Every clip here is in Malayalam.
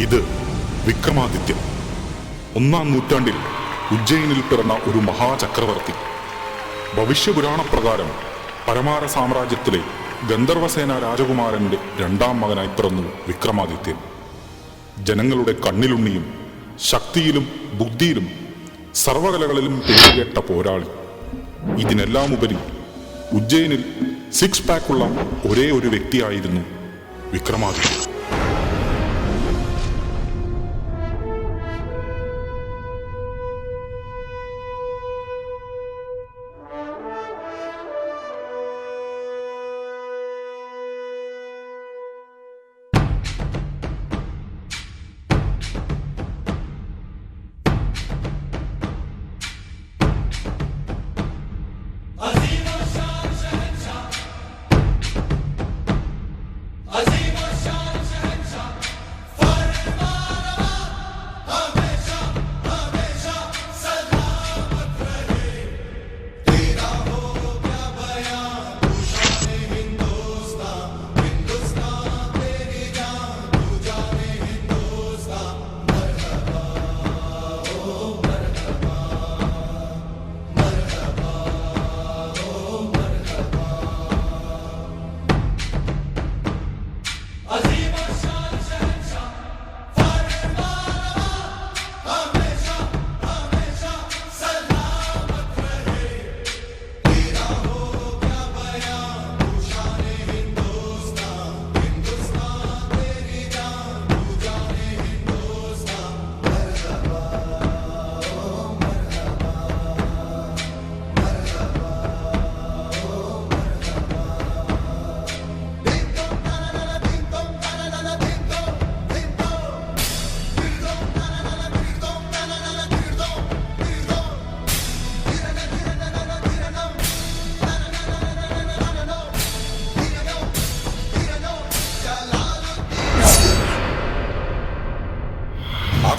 ഇത് വിക്രമാദിത്യൻ. 1-ാം നൂറ്റാണ്ടിൽ ഉജ്ജയിനിൽ പിറന്ന ഒരു മഹാചക്രവർത്തി. ഭവിഷ്യപുരാണപ്രകാരം പരമാര സാമ്രാജ്യത്തിലെ ഗന്ധർവസേന രാജകുമാരന്റെ 2-ാം മകനായി പിറന്നു വിക്രമാദിത്യൻ. ജനങ്ങളുടെ കണ്ണിലുണ്ണിയും ശക്തിയിലും ബുദ്ധിയിലും സർവകലകളിലും പേരുകേട്ട പോരാളി. ഇതിനെല്ലാം ഉപരി ഉജ്ജയിനിൽ 6 പാക്കുള്ള ഒരേ ഒരു വ്യക്തിയായിരുന്നു വിക്രമാദിത്യൻ.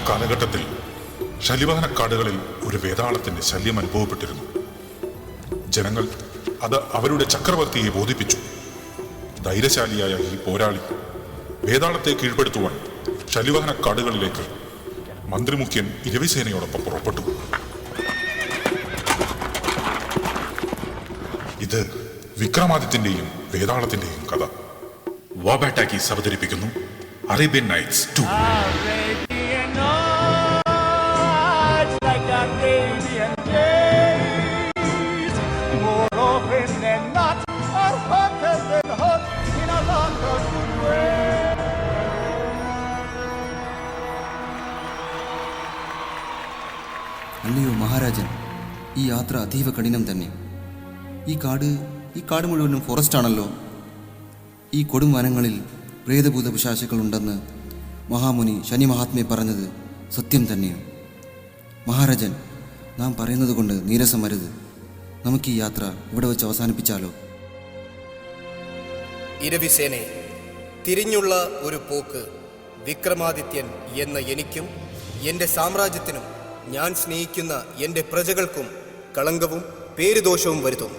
കാലഘട്ടത്തിൽ ശലിവാഹനക്കാടുകളിൽ ഒരു വേതാളത്തിന്റെ ശല്യം അനുഭവപ്പെട്ടിരുന്നു. ജനങ്ങൾ അത് അവരുടെ ചക്രവർത്തിയെ ബോധിപ്പിച്ചു. ധൈര്യശാലിയായ ഈ പോരാളി വേതാളത്തെ കീഴ്പ്പെടുത്തുവാൻ ശലിവാഹനക്കാടുകളിലേക്ക് മന്ത്രിമുഖ്യൻ ഇരവിസേനയോടൊപ്പം പുറപ്പെട്ടു. ഇത് വിക്രമാദിത്യന്റെയും വേതാളത്തിന്റെയും കഥ. വാബാറ്റാക്കീസ് അവതരിപ്പിക്കുന്നു Arabian nights 2. Arabian Nights, like Arabian days, more often than not, are hotter than hot in a lot of good ways. അല്ലയോ മഹാരാജൻ, ഈ യാത്ര അതീവ കഠിനം തന്നെ. ഈ കാട് മുഴുവനും ഫോറസ്റ്റ് ആണല്ലോ. ഈ കൊടും വനങ്ങളിൽ പ്രേതഭൂത പിശാചുക്കളുണ്ടെന്ന് മഹാമുനി ശനി മഹാത്മെ പറഞ്ഞത് സത്യം തന്നെയാണ്. മഹാരാജൻ, നാം പറയുന്നത് കൊണ്ട് നീരസം വരുത്. നമുക്ക് ഈ യാത്ര ഇവിടെ വെച്ച് അവസാനിപ്പിച്ചാലോ? ഇരവിസേനെ, തിരിഞ്ഞുള്ള ഒരു പോക്ക് വിക്രമാദിത്യൻ എന്ന എനിക്കും എൻ്റെ സാമ്രാജ്യത്തിനും ഞാൻ സ്നേഹിക്കുന്ന എൻ്റെ പ്രജകൾക്കും കളങ്കവും പേരുദോഷവും വരുത്തും.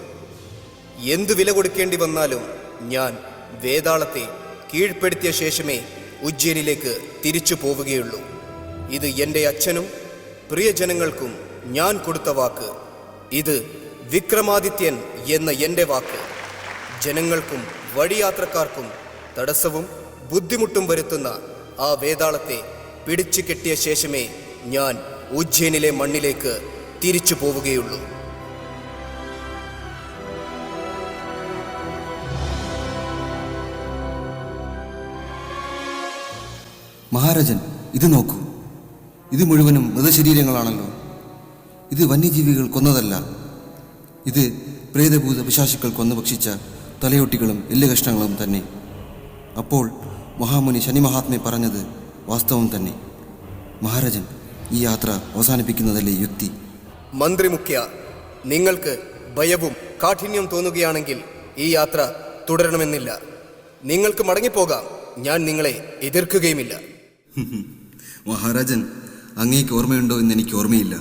എന്തു വില കൊടുക്കേണ്ടി വന്നാലും ഞാൻ വേതാളത്തെ കീഴ്പ്പെടുത്തിയ ശേഷമേ ഉജ്ജയിനിലേക്ക് തിരിച്ചു പോവുകയുള്ളൂ. ഇത് എൻ്റെ അച്ഛനും പ്രിയജനങ്ങൾക്കും ഞാൻ കൊടുത്ത വാക്ക്. ഇത് വിക്രമാദിത്യൻ എന്ന എൻ്റെ വാക്ക്. ജനങ്ങൾക്കും വഴിയാത്രക്കാർക്കും തടസ്സവും ബുദ്ധിമുട്ടും വരുത്തുന്ന ആ വേതാളത്തെ പിടിച്ചു കെട്ടിയ ശേഷമേ ഞാൻ ഉജ്ജയിനിലെ മണ്ണിലേക്ക് തിരിച്ചു പോവുകയുള്ളൂ. മഹാരാജൻ, ഇത് നോക്കൂ. ഇത് മുഴുവനും മൃതശരീരങ്ങളാണല്ലോ. ഇത് വന്യജീവികൾ കൊന്നതല്ല. ഇത് പ്രേതഭൂത പിശാചുക്കൾ കൊന്നു ഭക്ഷിച്ച തലയൊട്ടികളും എല്ലുകഷ്ണങ്ങളും തന്നെ. അപ്പോൾ മഹാമുനി ശനി മഹാത്മെ പറഞ്ഞത് വാസ്തവം തന്നെ. മഹാരാജൻ, ഈ യാത്ര അവസാനിപ്പിക്കുന്നതല്ലേ യുക്തി? മന്ത്രി മുഖ്യ, നിങ്ങൾക്ക് ഭയവും കാഠിന്യം തോന്നുകയാണെങ്കിൽ ഈ യാത്ര തുടരണമെന്നില്ല. നിങ്ങൾക്ക് മടങ്ങിപ്പോകാം. ഞാൻ നിങ്ങളെ എതിർക്കുകയുമില്ല. മഹാരാജൻ, അങ്ങേക്ക് ഓർമ്മയുണ്ടോ എന്ന് എനിക്ക് ഓർമ്മയില്ല.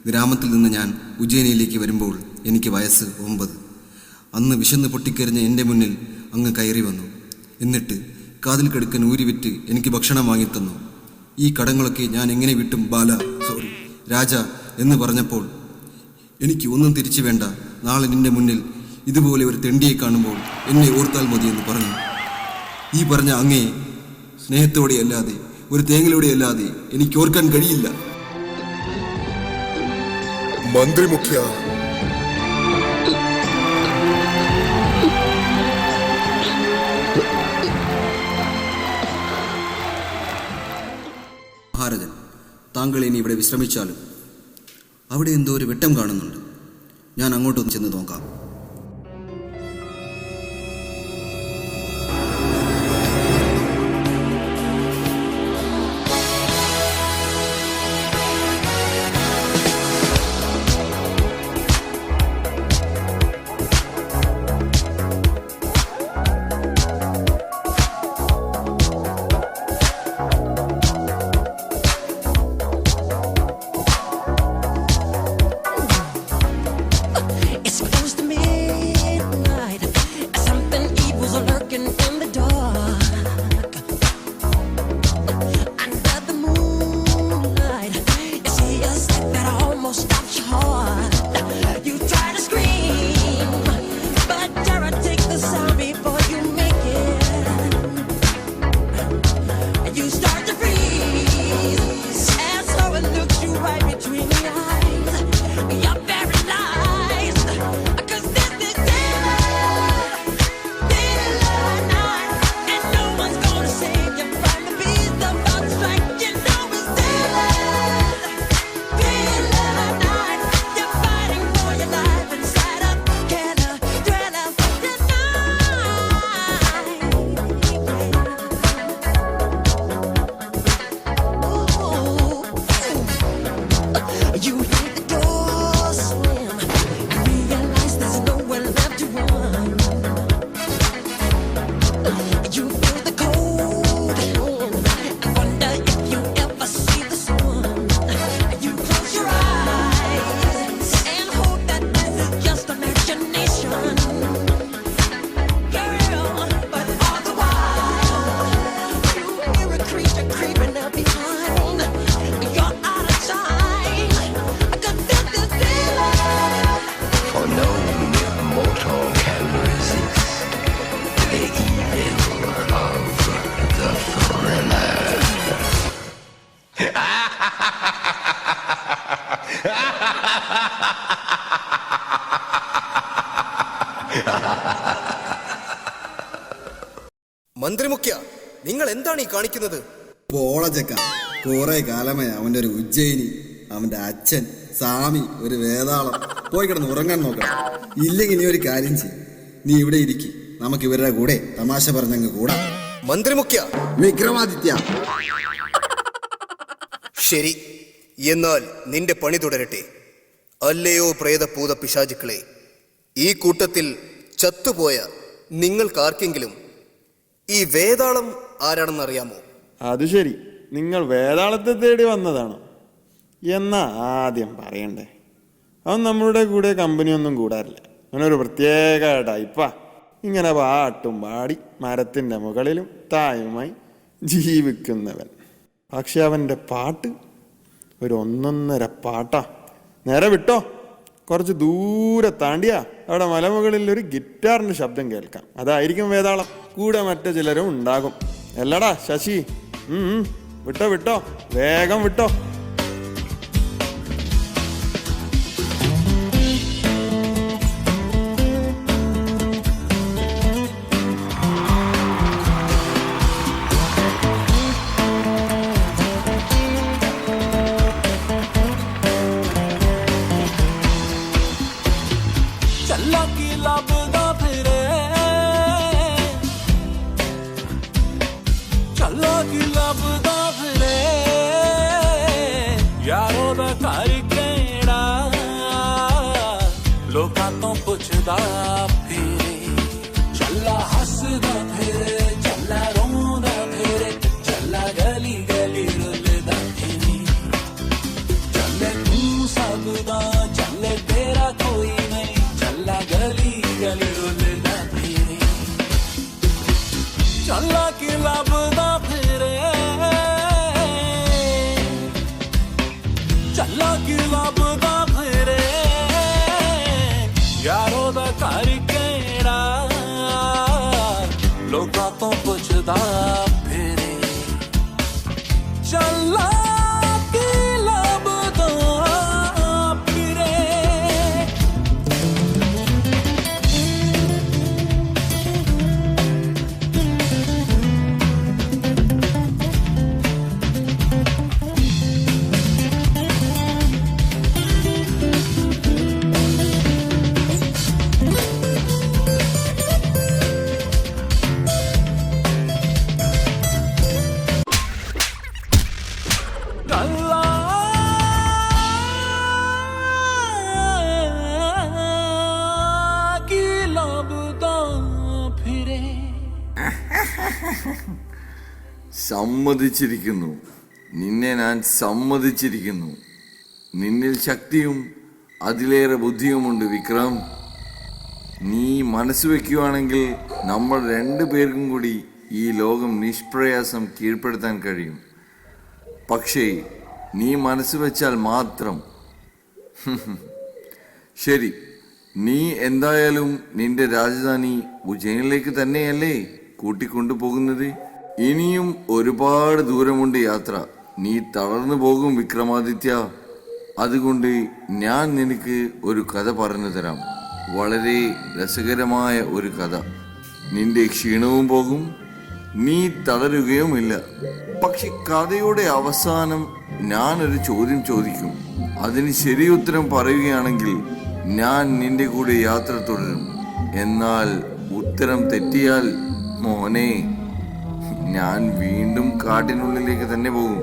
ഗ്രാമത്തിൽ നിന്ന് ഞാൻ ഉജ്ജയിനിയിലേക്ക് വരുമ്പോൾ എനിക്ക് വയസ്സ് 9. അന്ന് വിശന്ന് പൊട്ടിക്കരിഞ്ഞ എൻ്റെ മുന്നിൽ അങ്ങ് കയറി വന്നു. എന്നിട്ട് കാതിൽ കെടുക്കൻ ഊരിവിറ്റ് എനിക്ക് ഭക്ഷണം വാങ്ങിത്തന്നു. ഈ കടങ്ങളൊക്കെ ഞാൻ എങ്ങനെ വിട്ടും രാജ എന്ന് പറഞ്ഞപ്പോൾ എനിക്ക് ഒന്നും തിരിച്ചു വേണ്ട, നാളെ നിന്റെ മുന്നിൽ ഇതുപോലെ ഒരു തെണ്ടിയെ കാണുമ്പോൾ എന്നെ ഓർത്താൽ മതിയെന്ന് പറഞ്ഞു. ഈ പറഞ്ഞ അങ്ങയെ സ്നേഹത്തോടെയല്ലാതെ ഒരു തേങ്ങലൂടെയല്ലാതെ എനിക്ക് ഓർക്കാൻ കഴിയില്ല. മന്ത്രി മുഖ്യ, മഹാരാജൻ, താങ്കൾ ഇനി ഇവിടെ വിശ്രമിച്ചാലും. അവിടെ എന്തോ ഒരു വെട്ടം കാണുന്നുണ്ട്. ഞാൻ അങ്ങോട്ടൊന്ന് ചെന്ന് നോക്കാം. It's close to me. മന്ത്രിമുഖ്യ, നിങ്ങൾ എന്താണ് ഈ കാണിക്കുന്നത്? പോളച്ചക്ക, കുറെ കാലമായി അവൻ്റെ ഒരു ഉജ്ജയിനി, അവൻ്റെ അച്ഛൻ സ്വാമി, ഒരു വേതാളം. പോയി കിടന്ന് ഉറങ്ങാൻ നോക്കണം. ഇല്ലെങ്കിൽ നീ ഒരു കാര്യം ചെയ്യും, നീ ഇവിടെ ഇരിക്കും, നമുക്ക് ഇവരുടെ കൂടെ തമാശ പറഞ്ഞങ്ങ് കൂടാ. മന്ത്രിമുഖ്യ. വിക്രമാദിത്യ. ശരി, എന്നാൽ നിന്റെ പണി തുടരട്ടെ. അല്ലയോ പ്രേതഭൂത പിശാചുക്കളെ, ഈ കൂട്ടത്തിൽ ചത്തുപോയ നിങ്ങൾക്കാർക്കെങ്കിലും ഈ വേതാളം ആരാണെന്നറിയാമോ? അത് ശരി, നിങ്ങൾ വേതാളത്തെ തേടി വന്നതാണോ? എന്നാ ആദ്യം പറയണ്ടേ, അവൻ നമ്മളുടെ കൂടെ കമ്പനിയൊന്നും കൂടാറില്ല. അവനൊരു പ്രത്യേക ടൈപ്പാ. ഇങ്ങനെ പാട്ടും പാടി മരത്തിൻ്റെ മുകളിലും തായുമായി ജീവിക്കുന്നവൻ. പക്ഷെ അവൻ്റെ പാട്ട് ഒരു ഒന്നൊന്നര പാട്ടാ. നേരെ വിട്ടോ, കുറച്ച് ദൂരെ താണ്ടിയാ അവിടെ മലമുകളിൽ ഒരു ഗിറ്റാറിൻ്റെ ശബ്ദം കേൾക്കാം. അതായിരിക്കും വേതാളം. കൂടെ മറ്റു ചിലരും ഉണ്ടാകും. അല്ലടാ ശശി? വിട്ടോ വിട്ടോ, വേഗം വിട്ടോ. ਲੋਕਾਂ ਤੋਂ ਪੁੱਛਦਾ ਫਿਰੇ, ਚੱਲਾ ਹੱਸਦਾ ਫਿਰੇ, ਚੱਲਾ ਰੋਂਦਾ ਫਿਰੇ, ਚੱਲਾ ਗਲੀ ਗਲੀ ਰੁੱਲਦਾ ਫਿਰੇ, ਚੱਲੇ ਤੂੰ ਸਭ ਦਾ, ਚੱਲੇ ਤੇਰਾ ਕੋਈ ਨਹੀਂ, ਚੱਲਾ ਗਲੀ ਗਲੀ ਰੁੱਲਦਾ ਫਿਰੇ, ਚੱਲਾ ਕੀ ਲੱਭਦਾ ਫਿਰੇ, ਚੱਲਾ ਕੀ ਲੱਭਦਾ ਫਿਰੇ, ਯਾਰੋ ਦਾ ਘਰ ਕਿਹੜਾ, ਲੋਕਾਂ ਤੋਂ ਪੁੱਛਦਾ ਫਿਰੇ, ਚੱਲਾ ਕੀ ਲੱਭਦਾ ਫਿਰੇ। സമ്മതിച്ചിരിക്കുന്നു, നിന്നെ ഞാൻ സമ്മതിച്ചിരിക്കുന്നു. നിന്നിൽ ശക്തിയും അതിലേറെ ബുദ്ധിയുമുണ്ട് വിക്രം. നീ മനസ്സ് വയ്ക്കുകയാണെങ്കിൽ നമ്മൾ രണ്ടുപേർക്കും കൂടി ഈ ലോകം നിഷ്പ്രയാസം കീഴ്പ്പെടുത്താൻ കഴിയും. പക്ഷേ നീ മനസ്സ് വെച്ചാൽ മാത്രം. ശരി, നീ എന്തായാലും നിന്റെ രാജധാനി ഉജ്ജയിനിലേക്ക് തന്നെയല്ലേ കൂട്ടിക്കൊണ്ടുപോകുന്നത്? ഇനിയും ഒരുപാട് ദൂരമുണ്ട് യാത്ര. നീ തളർന്നു പോകും വിക്രമാദിത്യ. അതുകൊണ്ട് ഞാൻ നിനക്ക് ഒരു കഥ പറഞ്ഞു തരാം. വളരെ രസകരമായ ഒരു കഥ. നിന്റെ ക്ഷീണവും പോകും, നീ തളരുകയുമില്ല. പക്ഷെ കഥയുടെ അവസാനം ഞാനൊരു ചോദ്യം ചോദിക്കും. അതിന് ശരി ഉത്തരം പറയുകയാണെങ്കിൽ ഞാൻ നിന്റെ കൂടെ യാത്ര തുടരും. എന്നാൽ ഉത്തരം തെറ്റിയാൽ മോനെ, ഞാൻ വീണ്ടും കാട്ടിനുള്ളിലേക്ക് തന്നെ പോകും.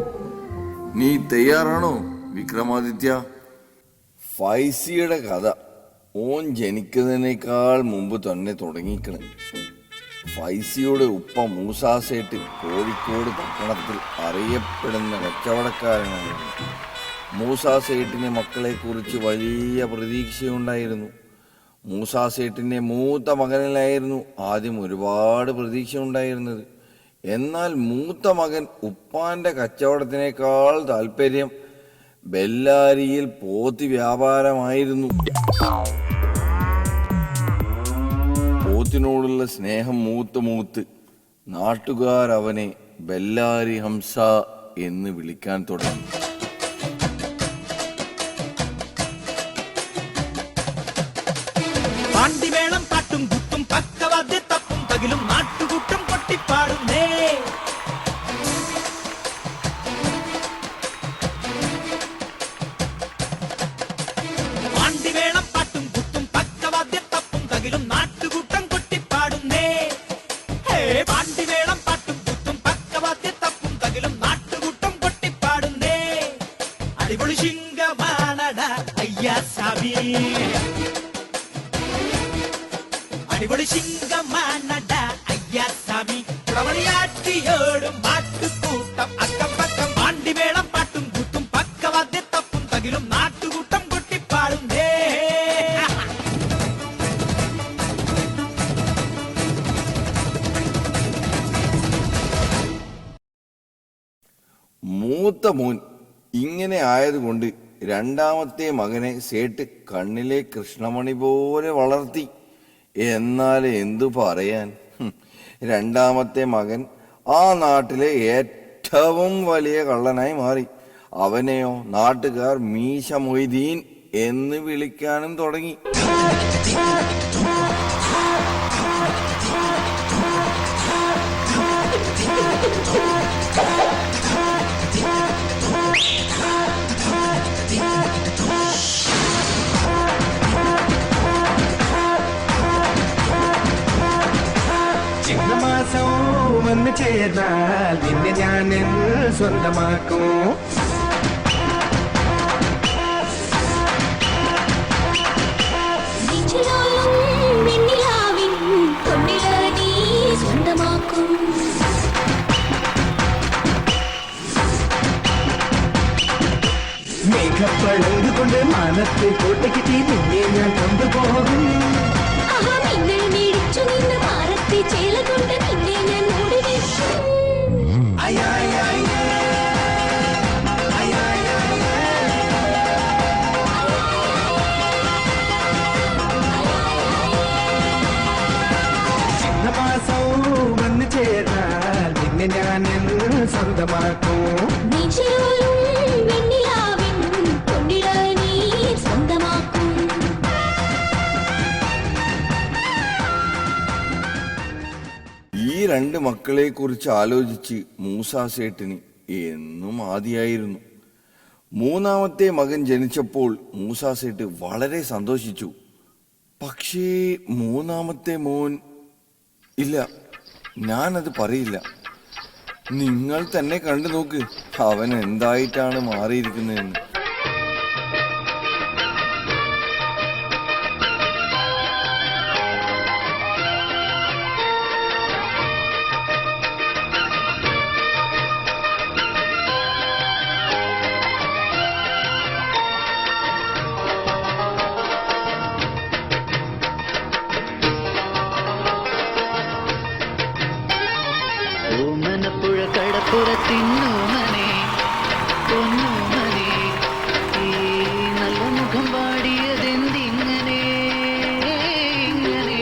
നീ തയ്യാറാണോ വിക്രമാദിത്യ? ഫൈസിയുടെ കഥ ഓൻ ജനിക്കുന്നതിനേക്കാൾ മുമ്പ് തന്നെ തുടങ്ങിക്കണം. ഫൈസിയുടെ ഉപ്പ മൂസാസേട്ട് കോഴിക്കോട് പട്ടണത്തിൽ അറിയപ്പെടുന്ന കച്ചവടക്കാരനായിരുന്നു. മൂസാസേട്ടിന് മക്കളെക്കുറിച്ച് വലിയ പ്രതീക്ഷയുണ്ടായിരുന്നു. മൂസാസേട്ടിൻ്റെ മൂത്ത മകനിലായിരുന്നു ആദ്യം ഒരുപാട് പ്രതീക്ഷ ഉണ്ടായിരുന്നത്. എന്നാൽ മൂത്ത മകൻ ഉപ്പാന്റെ കച്ചവടത്തിനേക്കാൾ താല്പര്യം ബെല്ലാരിയിൽ പോത്ത് വ്യാപാരമായിരുന്നു. പോത്തിനോടുള്ള സ്നേഹം മൂത്ത് നാട്ടുകാർ അവനെ ബെല്ലാരി ഹംസ എന്ന് വിളിക്കാൻ തുടങ്ങി. സ്വാമി അടിപൊളി ശിങ്കമാനട അയ്യാസ്വാമി പ്രവളിയാട്ടിയോടും മാട്ടുകൂട്ടം അക്കം പക്കം പാണ്ടിമേളം പാട്ടും കൂട്ടും പക്കവാദ്യ തപ്പും തകിലും നാട്ടുകൂട്ടം കൊട്ടിപ്പാടും മൂത്ത മോൻ ഇങ്ങനെ ആയതുകൊണ്ട് രണ്ടാമത്തെ മകനെ സേട്ട് കണ്ണിലെ കൃഷ്ണമണി പോലെ വളർത്തി. എന്നാൽ എന്തു പറയാൻ, രണ്ടാമത്തെ മകൻ ആ നാട്ടിലെ ഏറ്റവും വലിയ കള്ളനായി മാറി. അവനെയോ നാട്ടുകാർ മീശ മൊയ്തീൻ എന്ന് വിളിക്കാനും തുടങ്ങി. ചിങ്ങമാസം വന്ന് ചേർന്നാൽ നിന്നെ ഞാൻ സ്വന്തമാക്കും. മേഘപ്പഴങ്ക് കൊണ്ട് മാനത്തെ കോട്ടയ്ക്ക് നിന്നെ ഞാൻ കൊണ്ടുപോകും. ചിങ്ങമാസം വന്ന് ചേർന്നാൽ നിന്നെ ഞാൻ സ്വന്തമാക്കും. ഈ രണ്ട് മക്കളെ കുറിച്ച് ആലോചിച്ച് മൂസാ സേട്ടിന് എന്നും ആദിയായിരുന്നു. മൂന്നാമത്തെ മകൻ ജനിച്ചപ്പോൾ മൂസാ സേട്ട് വളരെ സന്തോഷിച്ചു. പക്ഷേ മൂന്നാമത്തെ മോൻ ഇല്ല, ഞാനത് പറയില്ല. നിങ്ങൾ തന്നെ കണ്ടു നോക്ക് അവൻ എന്തായിട്ടാണ് മാറിയിരിക്കുന്നതെന്ന്. ഓമനപ്പുഴ കടപ്പുറത്തിന്നോമനെ പൊന്നോമനെ ഈ നല്ല മുഖം പാടിയതെന്തിങ്ങനെ ഇങ്ങനെ.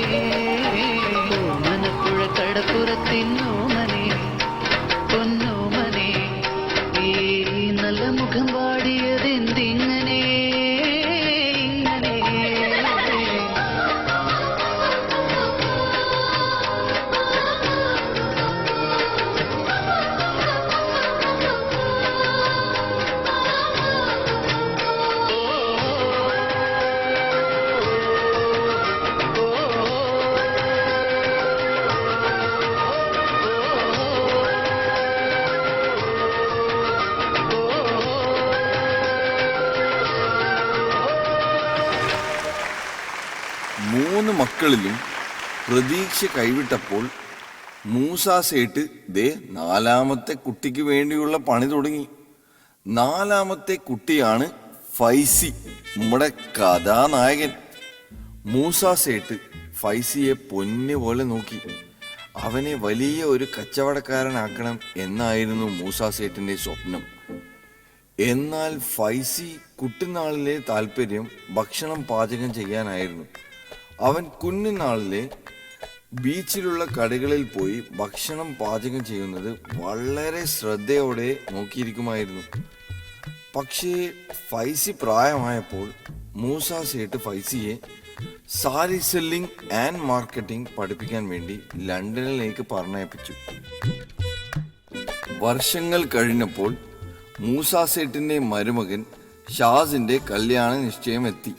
ഓമനപ്പുഴ കടപ്പുറത്തിന്നോമനെ പൊന്നോമനെ ഈ നല്ല മുഖം പാടിയതെന്തിങ്ങനെ ഇങ്ങനെ. മൂന്ന് മക്കളിലും പ്രതീക്ഷ കൈവിട്ടപ്പോൾ മൂസാ സേട്ട് ദേ നാലാമത്തെ കുട്ടിക്ക് വേണ്ടിയുള്ള പണി തുടങ്ങി. നാലാമത്തെ കുട്ടിയാണ് ഫൈസി, നമ്മുടെ കഥാനായകൻ. മൂസാ സേട്ട് ഫൈസിയെ പൊന്നു പോലെ നോക്കി. അവനെ വലിയ ഒരു കച്ചവടക്കാരനാക്കണം എന്നായിരുന്നു മൂസാ സേട്ടിന്റെ സ്വപ്നം. എന്നാൽ ഫൈസി കുട്ടിനാളിലെ താല്പര്യം ഭക്ഷണം പാചകം ചെയ്യാനായിരുന്നു. അവൻ കുഞ്ഞുനാളിലെ ബീച്ചിലുള്ള കടകളിൽ പോയി ഭക്ഷണം പാചകം ചെയ്യുന്നത് വളരെ ശ്രദ്ധയോടെ നോക്കിയിരിക്കുമായിരുന്നു. പക്ഷേ ഫൈസി പ്രായമായപ്പോൾ മൂസാ സേട്ട് ഫൈസിയെ സാരി സെല്ലിംഗ് ആൻഡ് മാർക്കറ്റിംഗ് പഠിപ്പിക്കാൻ വേണ്ടി ലണ്ടനിലേക്ക് പറഞ്ഞയപ്പിച്ചു. വർഷങ്ങൾ കഴിഞ്ഞപ്പോൾ മൂസാ സേട്ടിന്റെ മരുമകൻ ഷാസിന്റെ കല്യാണ നിശ്ചയം എത്തി.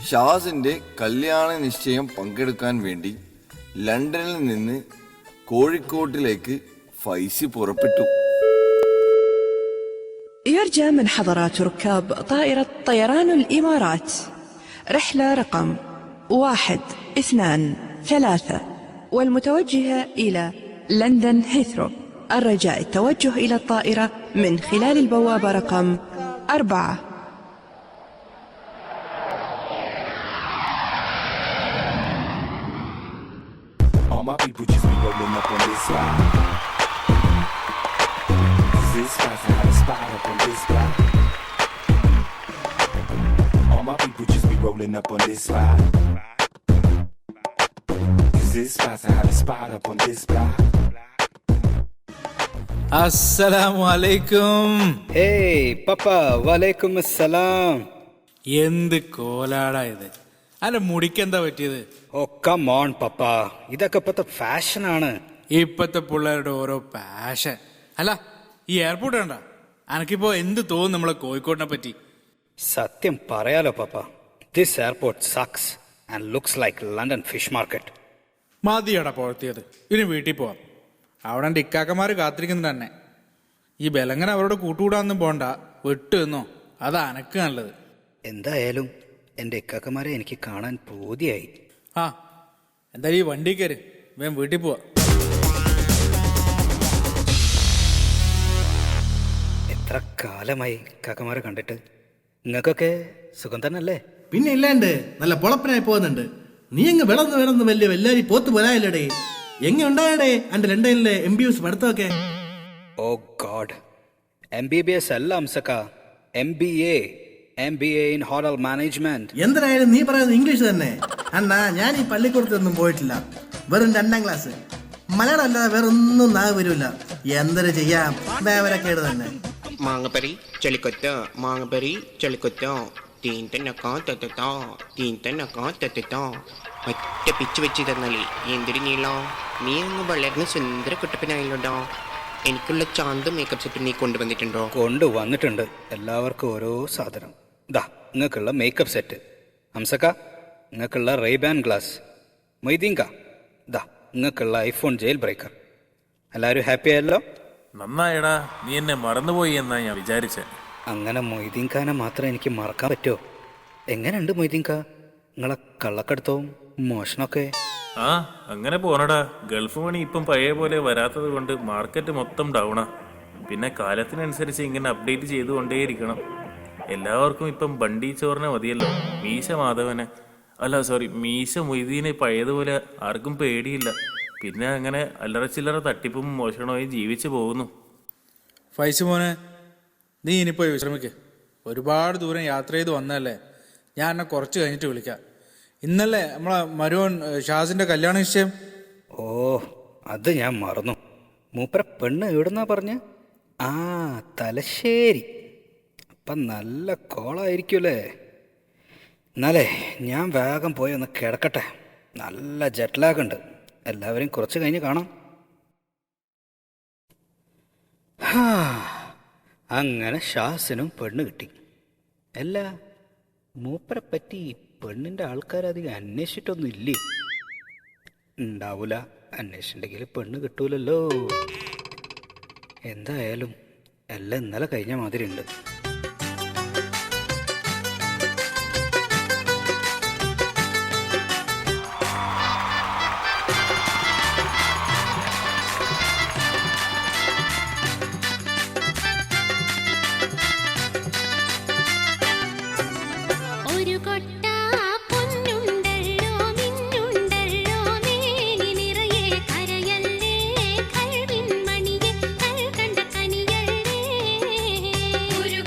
ഷാസിന്റെ കല്യാണ നിശ്ചയം പങ്കെടുക്കാൻ വേണ്ടി ലണ്ടനിൽ നിന്ന് കോഴിക്കോട്ടിലേക്ക് ഫൈസി പുറപ്പെട്ടു. يرجى من حضرات ركاب طائرة طيران الإمارات رحلة رقم 1 2 3 والمتوجهة إلى لندن هيثرو. الرجاء التوجه إلى الطائرة من خلال البوابة رقم 4. All my people just be rolling up on this ride. This spot's a hot spot up on this block. All my people just be rolling up on this ride. This spot's a hot spot up on this block. അസ്സലാമു അലൈക്കും. ഹേയ് പപ്പ, വലൈക്കും അസ്സലാം. എന്ത് കോലാടാ ഇത്? അല്ല, മുടിക്ക് എന്താ പറ്റിയത്? ഓ കം ഓൺ പപ്പ, ഇതൊക്കെ ഇപ്പത്തെ ഫാഷനാണ്. ഇപ്പത്തെ പിള്ളേരുടെ ഓരോ പാഷൻ. അല്ല, ഈ എയർപോർട്ട് കണ്ട, അനക്കിപ്പോ എന്ത് തോന്നും നമ്മളെ കോഴിക്കോടിനെ പറ്റി? സത്യം പറയാലോ പപ്പ, this airport sucks and looks like London fish market. മതിയടാ പുറത്തിയത്, ഇനി വീട്ടിൽ പോവാം. അവിടെ ഇക്കാക്കന്മാര് കാത്തിരിക്കുന്നു തന്നെ. ഈ ബലങ്ങനെ അവരോട് കൂട്ടുകൂടാന്നും പോണ്ട, വിട്ടു എന്നോ, അതാ അനക്ക് നല്ലത്. എന്തായാലും എൻ്റെ ഇക്കാക്കന്മാരെ എനിക്ക് കാണാൻ പൂതിയായി. ആ, എന്തായാലും ഈ വണ്ടി കയറി വേഗം വീട്ടിൽ പോവാ. എത്ര കാലമായി ഇക്കാക്കന്മാരെ കണ്ടിട്ട്. നിങ്ങൾക്കൊക്കെ സുഖം തന്നെയല്ലേ? പിന്നെ ഇല്ലാണ്ട് നല്ല പൊളപ്പനായി പോകുന്നുണ്ട്. നീ അങ്ങ് വിളന്ന് വലിയ വെല്ലാരി പോത്ത് പോലായല്ലേടേ. എങ്ങനെ ഉണ്ടായടേ അന്റെ ലണ്ടനിലെ MBBS പഠിത്തമൊക്കെ? ഓ ഗോഡ്, MBBS അല്ല അംസക്ക, MBA ഇൻ ഹോട്ടൽ മാനേജ്മെന്റ്. എന്തായാലും നീ പറയുന്നത് ഇംഗ്ലീഷ് തന്നെ. അണ്ണാ, ഞാൻ ഈ പള്ളിക്കൂടത്തൊന്നും പോയിട്ടില്ല, വെറും 2ാം ക്ലാസ്. മലയാളം അല്ലാതെ വേറെ ഒന്നും നാ വരില്ല. എന്തൊരു ചെയ്യാം, വേവരക്കേട് തന്നെ. മാങ്ങപ്പരി ചെളിക്കൊത്ത്, മാങ്ങപ്പരി ചെളിക്കൊത്തോ, തീന്തന്നൊക്കെ തെത്തോ, തീന്തന്നൊക്കെ തെത്തോ. ഒറ്റ പിച്ച് വെച്ച് തന്നാലേ എന്തൊരു നീളോ. നീ അങ്ങ് വളർന്ന് സുന്ദര കുട്ടപ്പനായില്ലോട്ടോ. എനിക്കുള്ള ചാന്ത് മേക്കപ്പ് സെറ്റ് നീ കൊണ്ടുവന്നിട്ടുണ്ടോ? കൊണ്ടുവന്നിട്ടുണ്ട്. എല്ലാവർക്കും ഓരോ സാധനം. ദാ നിങ്ങൾക്കുള്ള മേക്കപ്പ് സെറ്റ്. ഹംസക്ക, നിങ്ങൾക്കുള്ള റേബാൻ ഗ്ലാസ്. മൊയ്തീൻക, ദാ നിങ്ങൾക്കുള്ള ഐഫോൺ ജെയിൽ ബ്രേക്കർ. എല്ലാവരും ഹാപ്പി ആയല്ലോ? നന്നായടാ, നീ എന്നെ മറന്നുപോയി എന്നാ ഞാൻ വിചാരിച്ചേ. അങ്ങനെ മൊയ്തീൻഖാനെ മാത്രം എനിക്ക് മറക്കാൻ പറ്റുമോ? എങ്ങനെയുണ്ട് മൊയ്തീൻഖ നിങ്ങളെ കള്ളക്കടത്തവും മോഷണമൊക്കെ? ആ, അങ്ങനെ പോണടാ. ഗൾഫ് മണി ഇപ്പം പഴയ പോലെ വരാത്തത് കൊണ്ട് മാർക്കറ്റ് മൊത്തം ഡൗണാ. പിന്നെ കാലത്തിനനുസരിച്ച് ഇങ്ങനെ അപ്ഡേറ്റ് ചെയ്തുകൊണ്ടേയിരിക്കണം. എല്ലാവർക്കും ഇപ്പം ബണ്ടി ചോറിനെ മതിയല്ലോ. മീശ മാധവനെ, അല്ല സോറി, മീശ മൊയ്തീനെ പഴയതുപോലെ ആർക്കും പേടിയില്ല. പിന്നെ അങ്ങനെ അല്ലറ ചില്ലറ തട്ടിപ്പും മോഷണവും ജീവിച്ചു പോകുന്നു. ഫൈസ് മോനെ, നീ ഇനിയിപ്പോൾ വിശ്രമിക്ക്. ഒരുപാട് ദൂരം യാത്ര ചെയ്ത് വന്നതല്ലേ. ഞാൻ എന്നെ കുറച്ച് കഴിഞ്ഞിട്ട് വിളിക്കാം. ഇന്നലെ നമ്മളെ മരുവൻ ഷാസിന്റെ കല്യാണ നിശ്ചയം. ഓ, അത് ഞാൻ മറന്നു. മൂപ്പര പെണ്ണ് എവിടുന്നാ പറഞ്ഞ്? ആ, തലശ്ശേരി. അപ്പം നല്ല കോളായിരിക്കുമല്ലേ? എന്നാലേ ഞാൻ വേഗം പോയി ഒന്ന് കിടക്കട്ടെ. നല്ല ജെറ്റ് ലാഗ് ഉണ്ട്. എല്ലാവരെയും കുറച്ച് കഴിഞ്ഞ് കാണാം. അങ്ങനെ ഷാസിനും പെണ്ണ് കിട്ടി. അല്ല, മൂപ്പരെ പറ്റി പെണ്ണിൻ്റെ ആൾക്കാരധികം അന്വേഷിച്ചിട്ടൊന്നും ഇല്ലേ? ഉണ്ടാവൂല, അന്വേഷിച്ചിട്ടുണ്ടെങ്കിൽ പെണ്ണ് കിട്ടൂലല്ലോ. എന്തായാലും എല്ലാം ഇന്നലെ കഴിഞ്ഞ മാതിരി ഉണ്ട്. ഒരു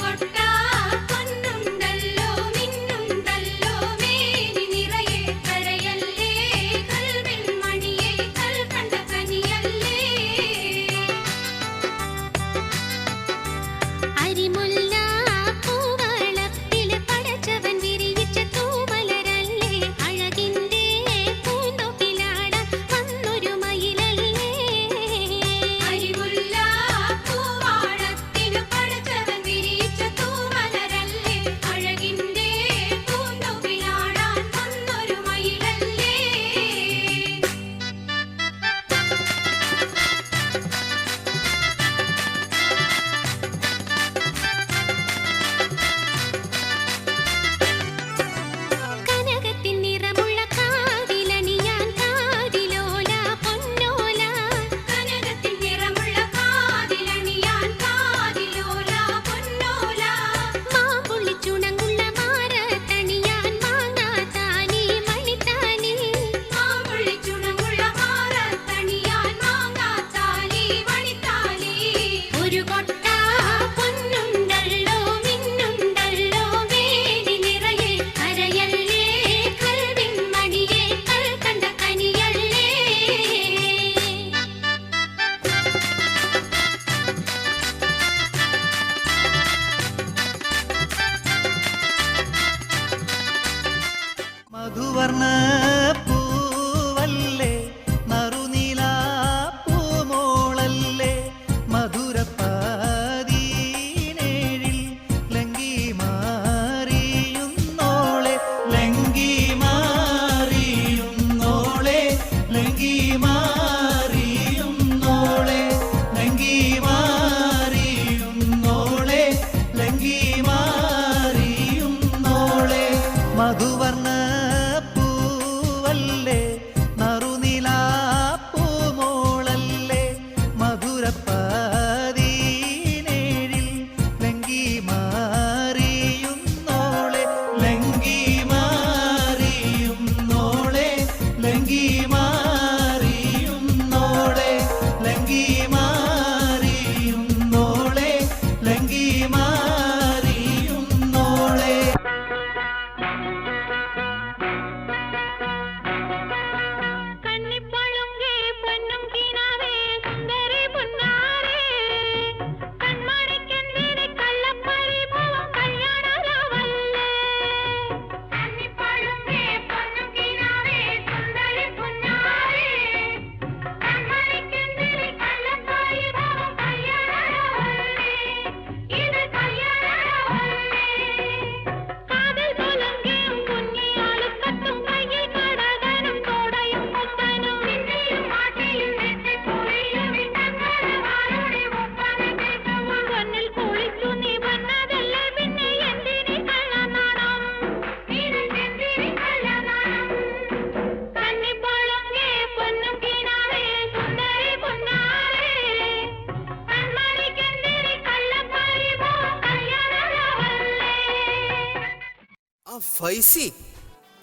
ഫൈസി,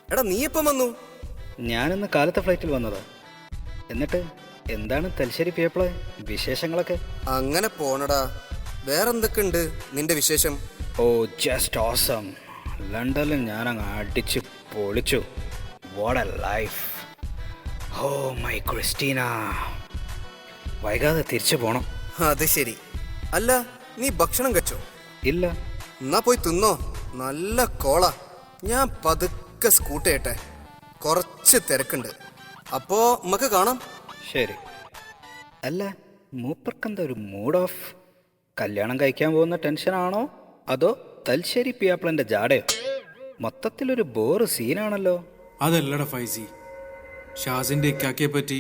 എടാ നീ എപ്പം വന്നു? ഞാനിന്ന് കാലത്തെ ഫ്ലൈറ്റിൽ വന്നതാ. എന്നിട്ട് എന്താണ് തലശ്ശേരി പീപ്പിളെ വിശേഷങ്ങളൊക്കെ? അങ്ങനെ പോണടാ. വേറെന്തൊക്കെയുണ്ട് നിന്റെ വിശേഷം? Oh just awesome. ലണ്ടനിൽ ഞാൻ അങ്ങ് അടിച്ച് പൊളിച്ചു. What a life. Oh my Christina. വൈകാതെ തിരിച്ചു പോണം. അത് ശരി. അല്ല, നീ ഭക്ഷണം കഴിച്ചോ? ഇല്ല. എന്നാ പോയി തിന്നോ. നല്ല കോള. ഞാൻ പതുക്കെ സ്കൂട്ട് ചെയ്യട്ടെ, കുറച്ച് തിരക്കുണ്ട്. അപ്പോ നമുക്ക് കാണാം. ശരി. അല്ല, മൂപ്പർക്കെന്താ ഒരു മൂഡ് ഓഫ്? കല്യാണം കഴിക്കാൻ പോകുന്ന ടെൻഷനാണോ അതോ തൽശ്ശേരി പിയാപ്പിളന്റെ ജാടയോ? മൊത്തത്തിലൊരു ബോറ് സീനാണല്ലോ. അതല്ലടാ ഫൈസി, ഷാസിന്റെ ഇക്കാക്കയെ പറ്റി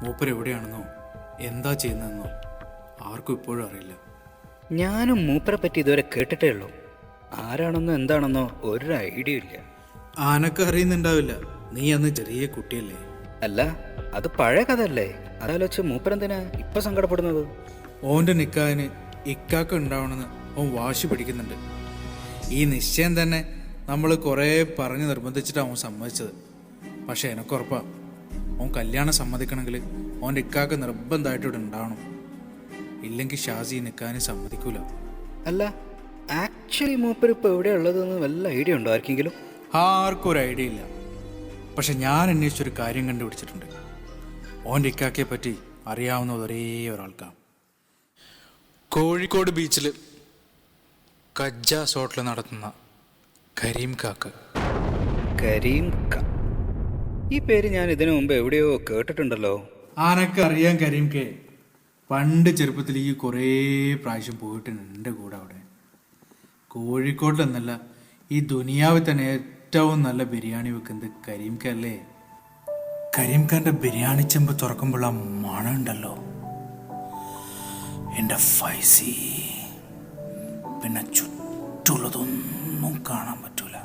മൂപ്പർ എവിടെയാണെന്നോ എന്താ ചെയ്യുന്നതെന്നോ ആർക്കും ഇപ്പോഴും അറിയില്ല. ഞാനും മൂപ്പരെ പറ്റി ഇതുവരെ കേട്ടിട്ടേ ഉള്ളൂ. ആരാണെന്നോ എന്താണെന്നോ ഒരു ഐഡിയ ഇല്ല. ആനക്ക് അറിയുന്നുണ്ടാവില്ല, നീ അന്ന് ചെറിയ കുട്ടിയല്ലേ. അല്ല, അത് പഴയ കഥ അല്ലേ? അതാലോചിച്ച് മൂപ്പരെന്തിനാ ഇപ്പൊ സങ്കടപ്പെടുന്നത്? ഓന്റെ നിക്കാഹിന് ഇക്കാക്ക ഉണ്ടാവണമെന്ന് ഓൻ വാശി പിടിക്കുന്നുണ്ട്. ഈ നിശ്ചയം തന്നെ നമ്മൾ കുറേ പറഞ്ഞ് നിർബന്ധിച്ചിട്ടാണ് ഓൻ സമ്മതിച്ചത്. പക്ഷെ എനക്കുറപ്പാ, ഓൻ കല്യാണം സമ്മതിക്കണമെങ്കിൽ ഓൻ്റെ ഇക്കാക്ക നിർബന്ധമായിട്ട് ഇവിടെ ഉണ്ടാവണം. ഇല്ലെങ്കിൽ ഷാസി നിക്കാഹിന് സമ്മതിക്കൂല. അല്ല, ആക്ച്വലി മൂപ്പർ ഇപ്പോൾ എവിടെയാ ഉള്ളതെന്ന് വല്ല ഐഡിയ ഉണ്ടോ ആർക്കെങ്കിലും? ആർക്കും ഒരു ഐഡിയ ഇല്ല. പക്ഷെ ഞാൻ അന്വേഷിച്ചൊരു കാര്യം കണ്ടുപിടിച്ചിട്ടുണ്ട്. ഓൻ്റെ ഇക്കാക്കയെ പറ്റി അറിയാവുന്ന ഒരേ ഒരാൾക്കാണ്. കോഴിക്കോട് ബീച്ചിൽ കജ്ജാസ് ഹോട്ടൽ നടത്തുന്ന കരീം കാക്ക. കരീം ക. ഈ പേര് ഞാൻ ഇതിനു മുമ്പ് എവിടെയോ കേട്ടിട്ടുണ്ടല്ലോ. ആനക്ക് അറിയാം കരീം കെ. പണ്ട് ചെറുപ്പത്തിൽ ഈ കുറേ പ്രാവശ്യം പോയിട്ടുണ്ട് എൻ്റെ കൂടെ അവിടെ. കോഴിക്കോട്ടിലെന്നല്ല, ഈ ദുനിയാവിൽ തന്നെ ഏറ്റവും നല്ല ബിരിയാണി വെക്കുന്നത് കരീം ക അല്ലേ. കരീം ഖാൻ്റെ ബിരിയാണി ചെമ്പ് തുറക്കുമ്പോൾ ആ മണം ഉണ്ടല്ലോ എൻ്റെ ഫൈസി, പിന്നെ ചുറ്റുള്ളതൊന്നും കാണാൻ പറ്റൂല.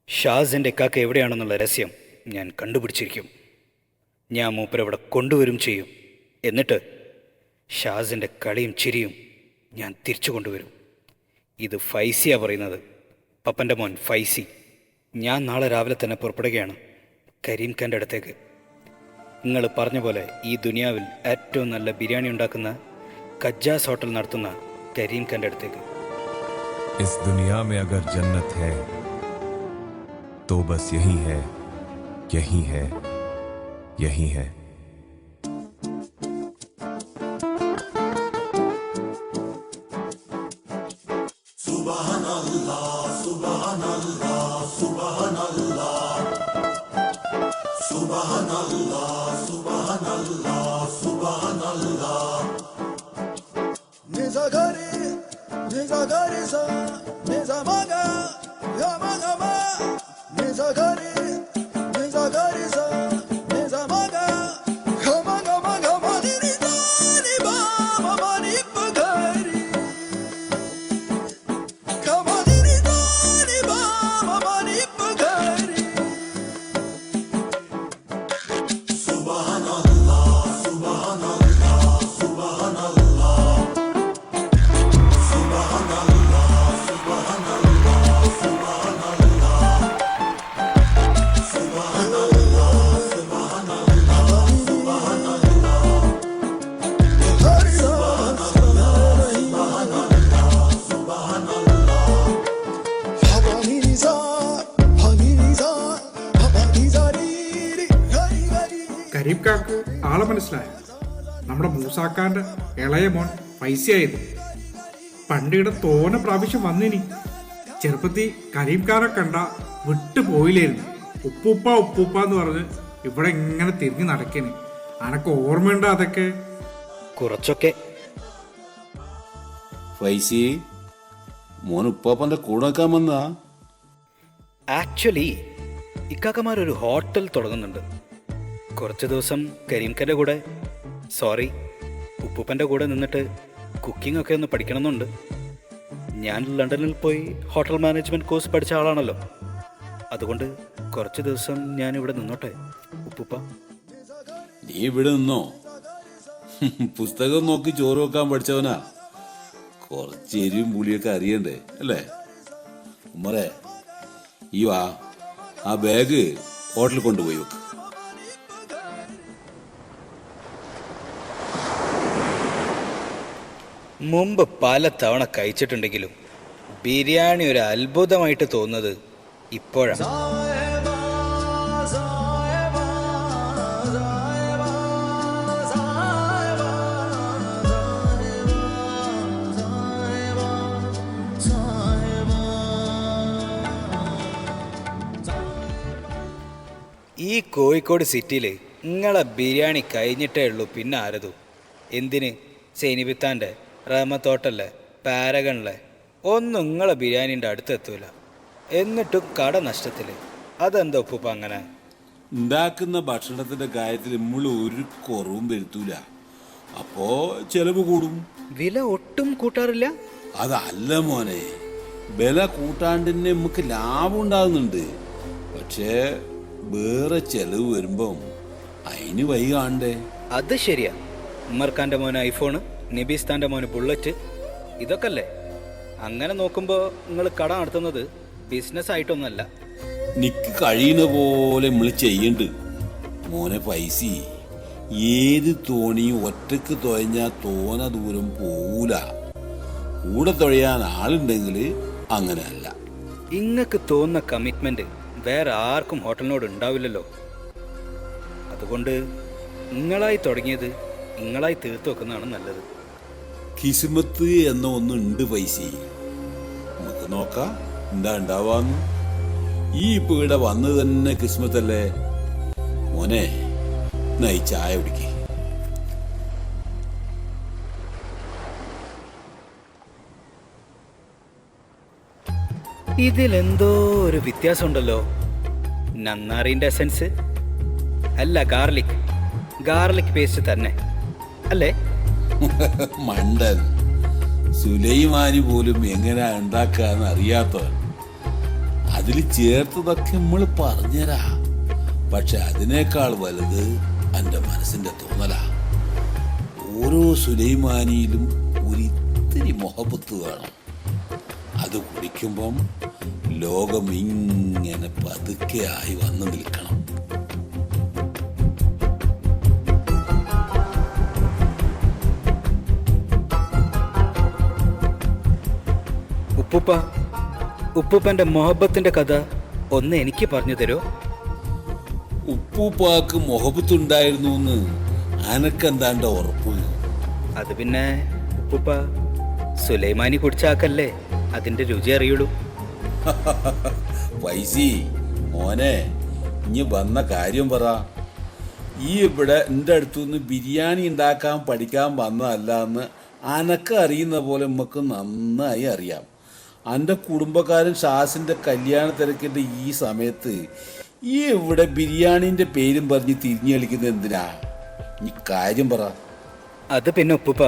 ഷാസിൻ്റെ കാക്ക എവിടെയാണെന്നുള്ള രഹസ്യം ഞാൻ കണ്ടുപിടിച്ചിരിക്കും. ഞാൻ മൂപ്പരവിടെ കൊണ്ടുവരും ചെയ്യും. എന്നിട്ട് ഷാസിൻ്റെ കളിയും ചിരിയും ഞാൻ തിരിച്ചു കൊണ്ടുവരും. ഇത് ഫൈസിയാണ് പറയുന്നത്, പപ്പൻ്റെ മോൻ ഫൈസി. ഞാൻ നാളെ രാവിലെ തന്നെ പുറപ്പെടുകയാണ് കരീം ഖാൻ്റെ അടുത്തേക്ക്. നിങ്ങൾ പറഞ്ഞ പോലെ ഈ ദുനിയാവിൽ ഏറ്റവും നല്ല ബിരിയാണി ഉണ്ടാക്കുന്ന കജ്ജാസ് ഹോട്ടൽ നടത്തുന്ന കരീം ഖാൻ്റെ അടുത്തേക്ക്. इस दुनिया में अगर जन्नत है तो बस यही है, यही है, यही है. കരീം കാക്ക് ആളെ മനസ്സിലായ നമ്മുടെ മൂസാക്കാന്റെ ഇളയ മോൻ ഫൈസിയായത്. പണ്ട് ഇവിടെ തോന പ്രാവശ്യം വന്നിനി. ചെറുപ്പത്തിൽ കരീം ഖാനെ കണ്ട വിട്ടു പോയില്ലായിരുന്നു. ഉപ്പൂപ്പ ഉപ്പൂപ്പ എന്ന് പറഞ്ഞ് ഇവിടെ ഇങ്ങനെ തിരിഞ്ഞ് നടക്കേന്. അനക്ക് ഓർമ്മയുണ്ടോ അതൊക്കെ? കുറച്ചൊക്കെ. ഫൈസി മോൻ ഉപ്പാപ്പന്റെ കൂടെ നിൽക്കാൻ വന്നാ? ആക്ച്വലി ഇക്കാക്കമാരൊരു ഹോട്ടൽ തുടങ്ങുന്നുണ്ട്. കുറച്ച് ദിവസം കരീംഖാൻ്റെ കൂടെ, സോറി ഉപ്പൂപ്പൻ്റെ കൂടെ നിന്നിട്ട് കുക്കിംഗ് ഒക്കെ ഒന്ന് പഠിക്കണമെന്നുണ്ട്. ഞാൻ ലണ്ടനിൽ പോയി ഹോട്ടൽ മാനേജ്മെൻറ്റ് കോഴ്സ് പഠിച്ച ആളാണല്ലോ. അതുകൊണ്ട് കുറച്ച് ദിവസം ഞാൻ ഇവിടെ നിന്നോട്ടെ ഉപ്പുപ്പ. നീ ഇവിടെ നിന്നോ? പുസ്തകം നോക്കി ചോറ് വെക്കാൻ പഠിച്ചവനാ. കുറച്ച് എരിവും പുളിയൊക്കെ അറിയണ്ടേ അല്ലേ? ഉമ്മറേ, ഈ വാ, ആ ബാഗ് ഹോട്ടലിൽ കൊണ്ടുപോയി വെക്ക്. മുമ്പ് പല തവണ കഴിച്ചിട്ടുണ്ടെങ്കിലും ബിരിയാണി ഒരു അത്ഭുതമായിട്ട് തോന്നുന്നത് ഇപ്പോഴാണ്. ഈ കോഴിക്കോട് സിറ്റിയിൽ നിങ്ങളെ ബിരിയാണി കഴിഞ്ഞിട്ടേ ഉള്ളൂ. പിന്നെ ആരതു? എന്തിന് സൈനിബിത്താൻ്റെ, റഹമത്തോട്ടല്ലേ, പാരഗണിലെ ഒന്നും നിങ്ങളെ ബിരിയാണീൻ്റെ അടുത്തെത്തൂല. എന്നിട്ടും കട നഷ്ടത്തിൽ. അതെന്താ ഉപ്പുപ്പ അങ്ങനെ? ഉണ്ടാക്കുന്ന ഭക്ഷണത്തിന്റെ കാര്യത്തിൽ നമ്മൾ ഒരു കുറവും വരുത്തൂല. അപ്പോ ചെലവ് കൂടും. വില ഒട്ടും കൂട്ടാറില്ല? അതല്ല മോനെ, വില കൂട്ടാണ്ട് തന്നെ നമുക്ക് ലാഭം ഉണ്ടാകുന്നുണ്ട്. പക്ഷേ വേറെ ചെലവ് വരുമ്പം അതിന് വൈ കാണണ്ടേ? അത് ശരിയാ. ഉമ്മർഖാന്റെ മോന് ഐഫോണ്, നബീസ്ഥാന്റെ മോന് ബുള്ളറ്റ്, ഇതൊക്കെ അല്ലേ? അങ്ങനെ നോക്കുമ്പോൾ നിങ്ങൾ കട നടത്തുന്നത് ബിസിനസ് ആയിട്ടൊന്നല്ല. നിക്ക് കഴിയുന്ന പോലെ നമ്മൾ ചെയ്യണ്ട് മോനെ. പൈസ ഏത് തോണിയും ഒറ്റക്ക് തുഴഞ്ഞാൽ തോന ദൂരം പോകൂല. കൂടെ തുഴയാൻ ആളുണ്ടെങ്കിൽ അങ്ങനെയല്ല. ഇങ്ങക്ക് തോന്നുന്ന കമ്മിറ്റ്മെന്റ് വേറെ ആർക്കും ഹോട്ടലിനോട് ഉണ്ടാവില്ലല്ലോ. അതുകൊണ്ട് നിങ്ങളായി തുടങ്ങിയത് നിങ്ങളായി തീർത്തു വെക്കുന്നതാണ് നല്ലത്. കിസ്മത്ത് എന്ന ഒന്നുണ്ട് പൈസ. നമുക്ക് നോക്കാം എന്താ ഉണ്ടാവാന്ന്. ഈ ഇപ്പൊ ഇവിടെ വന്നത് തന്നെ കിസ്മത്തല്ലേ മോനെ. നൈ ചായ കുടിക്കേ. ഇതിലെന്തോ ഒരു വ്യത്യാസമുണ്ടല്ലോ. നന്നാറിന്റെ എസൻസ് അല്ല, ഗാർലിക് പേസ്റ്റ് തന്നെ അല്ലേ? മണ്ടൻ സുലൈമാനി പോലും എങ്ങനെയാ ഉണ്ടാക്കാന്ന് അറിയാത്തവൻ. അതിൽ ചേർത്തതൊക്കെ നമ്മൾ പറഞ്ഞുതരാ. പക്ഷെ അതിനേക്കാൾ വലുത് എൻ്റെ മനസ്സിന്റെ തോന്നലാ. ഓരോ സുലൈമാനിയിലും ഒരിത്തിരി മൊഹബത്ത് വേണം. അത് കുടിക്കുമ്പം ലോകം ഇങ്ങനെ പതുക്കെ ആയി വന്നു നിൽക്കണം. ഉപ്പൂപ്പന്റെ മൊഹബത്തിന്റെ കഥ ഒന്ന് എനിക്ക് പറഞ്ഞു തരോ? ഉപ്പൂപ്പാക്ക് മൊഹബത്തുണ്ടായിരുന്നു എന്ന് അനക്കെന്താണ്ട ഉറപ്പ്? അത് പിന്നെ ഉപ്പൂപ്പ സുലൈമാനി കുടിച്ചാക്കല്ലേ അതിന്റെ രുചി അറിയുള്ളൂ. പൈസി മോനെ, ഇനി വന്ന കാര്യം പറ. ഈ ഇവിടെ എൻ്റെ അടുത്തുനിന്ന് ബിരിയാണി ഉണ്ടാക്കാൻ പഠിക്കാൻ വന്നതല്ല എന്ന് അനക്ക് അറിയുന്ന പോലെ നമുക്ക് നന്നായി അറിയാം. എൻ്റെ കുടുംബക്കാരൻ ഷാസിൻ്റെ കല്യാണ തിരക്കിൻ്റെ ഈ സമയത്ത് ഈ ഇവിടെ ബിരിയാണീൻ്റെ പേരും പറഞ്ഞ് തിരിഞ്ഞു കളിക്കുന്നത് എന്തിനാ? ഈ കാര്യം പറ. അത് പിന്നെ ഉപ്പൂപ്പ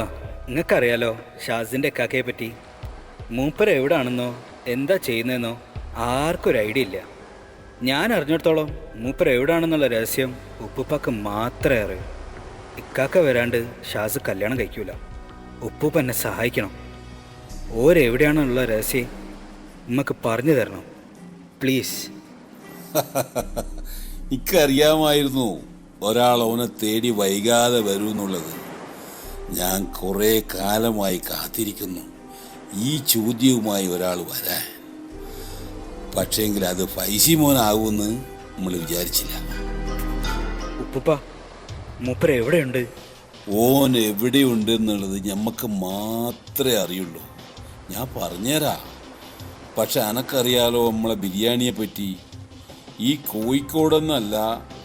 നിങ്ങൾക്കറിയാലോ ഷാസിൻ്റെ കാക്കയെ പറ്റി. മൂപ്പര എവിടാണെന്നോ എന്താ ചെയ്യുന്നതെന്നോ ആർക്കൊരു ഐഡിയ ഇല്ല. ഞാൻ അറിഞ്ഞിടത്തോളം മൂപ്പര എവിടാണെന്നുള്ള രഹസ്യം ഉപ്പൂപ്പാക്ക് മാത്രമേ അറിയൂ. ഇക്കാക്ക വരാണ്ട് ഷാസ് കല്യാണം കഴിക്കൂല. ഉപ്പൂപ്പ എന്നെ സഹായിക്കണം. ഓരെവിടെയാണെന്നുള്ള രഹസ്യം നമുക്ക് പറഞ്ഞു തരണം പ്ലീസ്. എനിക്കറിയാമായിരുന്നു ഒരാൾ അവനെ തേടി വൈകാതെ വരൂ എന്നുള്ളത്. ഞാൻ കുറേ കാലമായി കാത്തിരിക്കുന്നു ഈ ചോദ്യവുമായി ഒരാൾ വരാൻ. പക്ഷേങ്കിൽ അത് ഫൈസി മോനാകുമെന്ന് നമ്മൾ വിചാരിച്ചില്ല. ഉപ്പൂപ്പ മൂപ്പര എവിടെയുണ്ട്? ഓൻ എവിടെയുണ്ട് എന്നുള്ളത് ഞമ്മക്ക് മാത്രമേ അറിയുള്ളൂ. ഞാൻ പറഞ്ഞുതരാം. പക്ഷെ അനക്കറിയാലോ നമ്മളെ ബിരിയാണിയെ പറ്റി. ഈ കോഴിക്കോടെന്നല്ല,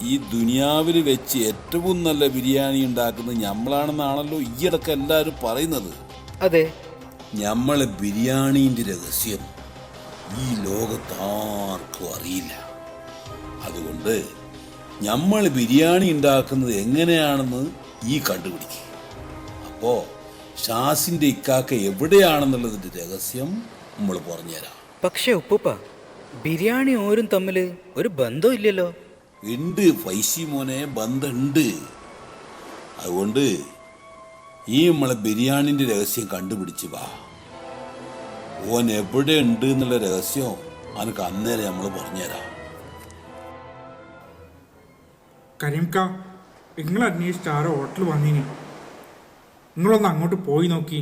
ഈ ദുനിയാവിൽ വെച്ച് ഏറ്റവും നല്ല ബിരിയാണി ഉണ്ടാക്കുന്നത് നമ്മളാണെന്നാണല്ലോ ഈയിടക്ക് എല്ലാവരും പറയുന്നത്. അതെ, നമ്മളെ ബിരിയാണീൻ്റെ രഹസ്യം ഈ ലോകത്താർക്കും അറിയില്ല. അതുകൊണ്ട് നമ്മൾ ബിരിയാണി ഉണ്ടാക്കുന്നത് എങ്ങനെയാണെന്ന് ഈ കണ്ടുപിടിക്കുക. അപ്പോൾ ഷാസിൻ്റെ ഇക്കാക്ക എവിടെയാണെന്നുള്ളതിൻ്റെ രഹസ്യം നമ്മൾ പറഞ്ഞുതരാം. പക്ഷേ ഉപ്പൂപ്പ ബിരിയാണി ഓരും തമ്മിൽ ഒരു ബന്ധവും ഇല്ലല്ലോ. ഉണ്ട് ഫൈസി മോനെ, ബന്ധമുണ്ട്. അതുകൊണ്ട് ഈ നമ്മളെ ബിരിയാണിന്റെ രഹസ്യം കണ്ടുപിടിച്ച് വാ. ഓൻ എവിടെ ഉണ്ട് എന്നുള്ള രഹസ്യം അനക്ക് അന്നേരം നമ്മൾ പറഞ്ഞുതരാം. കരീംക്ക, നിങ്ങൾ അന്വേഷിച്ച ആരോ ഹോട്ടൽ വന്നിനി. നിങ്ങളൊന്ന് അങ്ങോട്ട് പോയി നോക്കി.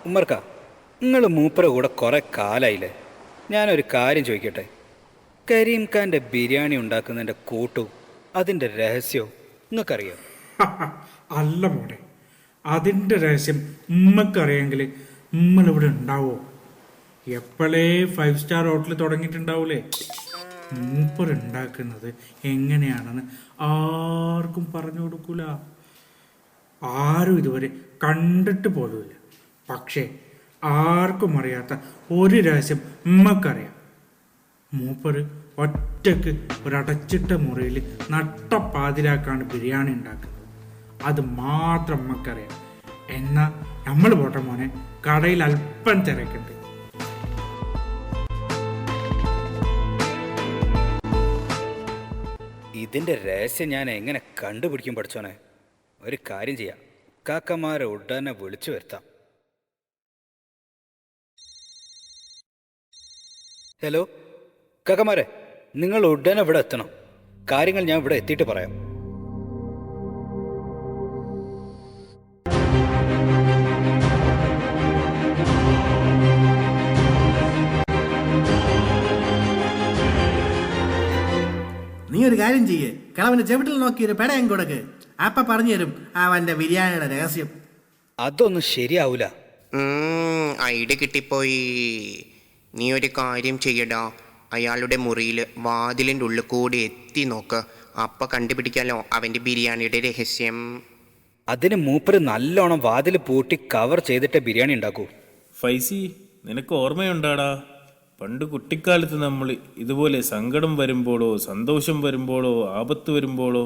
ഉമ്മർക്ക, നിങ്ങൾ മൂപ്പര കൂടെ കുറെ കാലായില്ലേ. ഞാനൊരു കാര്യം ചോദിക്കട്ടെ. കരീം ഖാൻ്റെ ബിരിയാണി ഉണ്ടാക്കുന്നതിൻ്റെ കൂട്ടും അതിൻ്റെ രഹസ്യവും നിങ്ങൾക്കറിയോ? അല്ല മോനെ, അതിൻ്റെ രഹസ്യം ഉമ്മക്കറിയെങ്കിൽ ഉമ്മളിവിടെ ഉണ്ടാവോ? എപ്പോഴേ 5 സ്റ്റാർ ഹോട്ടൽ തുടങ്ങിയിട്ടുണ്ടാവൂലേ. മൂപ്പർ ഉണ്ടാക്കുന്നത് എങ്ങനെയാണെന്ന് ആർക്കും പറഞ്ഞു കൊടുക്കൂല. ആരും ഇതുവരെ കണ്ടിട്ട് പോലുമില്ല. പക്ഷേ ആർക്കും അറിയാത്ത ഒരു രഹസ്യം ഉമ്മക്കറിയാം. മൂപ്പർ ഒറ്റക്ക് ഒരടച്ചിട്ട മുറിയിൽ നട്ടപ്പാതിരാക്കാണ് ബിരിയാണി ഉണ്ടാക്കുന്നത്. അത് മാത്രം ഉമ്മക്കറിയാം. എന്നാൽ നമ്മൾ പോട്ടെ മോനെ, കടയിൽ അല്പം തിരക്കുണ്ട്. ഇതിൻ്റെ രഹസ്യം ഞാൻ എങ്ങനെ കണ്ടുപിടിക്കും പഠിച്ചോനെ? ഒരു കാര്യം ചെയ്യാം, കാക്കമാരെ ഉടനെ വിളിച്ചു വരുത്താം. ഹലോ കാക്കമാരെ, നിങ്ങൾ ഉടനെ ഇവിടെ എത്തണം. കാര്യങ്ങൾ ഞാൻ ഇവിടെ എത്തിയിട്ട് പറയാം. നീ ഒരു കാര്യം ചെയ്യേ, കിളവന്റെ ചെവിട്ടിൽ നോക്കി ഒരു പെടയം കൊടുക്ക്. അപ്പ പറഞ്ഞു തരും അവന്റെ ബിരിയാണിയുടെ രഹസ്യം. അതൊന്നും ശരിയാവൂല. ഐഡിയ കിട്ടിപ്പോയി. നീ ഒരു കാര്യം ചെയ്യടാ, അയാളുടെ മുറിയിൽ വാതിലിൻ്റെ ഉള്ളിൽ കൂടി എത്തി നോക്ക്. അപ്പം കണ്ടുപിടിക്കാലോ അവൻ്റെ ബിരിയാണിയുടെ രഹസ്യം. അതിന് മൂപ്പര് നല്ലോണം വാതിൽ പൂട്ടി കവർ ചെയ്തിട്ട് ബിരിയാണി ഉണ്ടാക്കൂ. ഫൈസി, നിനക്ക് ഓർമ്മയുണ്ടാടാ, പണ്ട് കുട്ടിക്കാലത്ത് നമ്മൾ ഇതുപോലെ സങ്കടം വരുമ്പോഴോ സന്തോഷം വരുമ്പോഴോ ആപത്ത് വരുമ്പോഴോ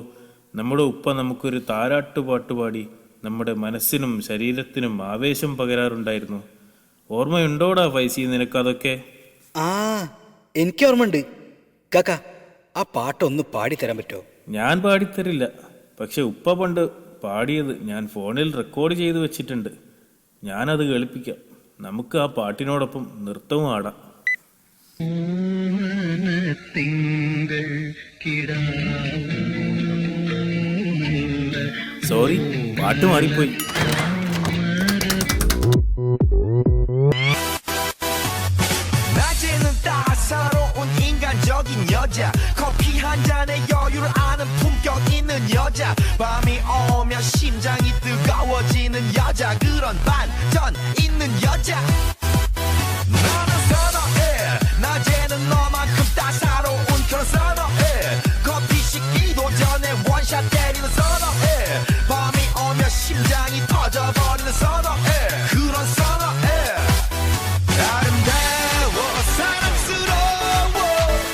നമ്മുടെ ഉപ്പ നമുക്കൊരു താരാട്ടുപാട്ട് പാടി നമ്മുടെ മനസ്സിനും ശരീരത്തിനും ആവേശം പകരാറുണ്ടായിരുന്നു. ഓർമ്മയുണ്ടോടാ ഫൈസി നിനക്കതൊക്കെ? ആ, എനിക്ക് ഓർമ്മയുണ്ട്. കാക്ക, ആ പാട്ടൊന്ന് പാടിത്തരാൻ പറ്റുമോ? ഞാൻ പാടിത്തരില്ല, പക്ഷെ ഉപ്പ പണ്ട് പാടിയത് ഞാൻ ഫോണിൽ റെക്കോർഡ് ചെയ്ത് വെച്ചിട്ടുണ്ട്. ഞാനത് കേൾപ്പിക്കാം. നമുക്ക് ആ പാട്ടിനോടൊപ്പം നൃത്തവും ആടാം. സോറി, പാട്ട് മാറിപ്പോയി. 낮에는 따사로운 인간적인 여자, 커피 한 잔에 여유를 아는 품격 있는 여자, 밤이 오면 심장이 뜨거워지는 여자, 그런 반전 있는 여자 나는 선호해. 낮에는 너만큼 따사로운 그런 선호해. 커피 식기도 전에 원샷 때리는 선호해. 밤이 오면 심장이 터져버리는 선호해. 그런 선호해. 아름다워 사랑스러워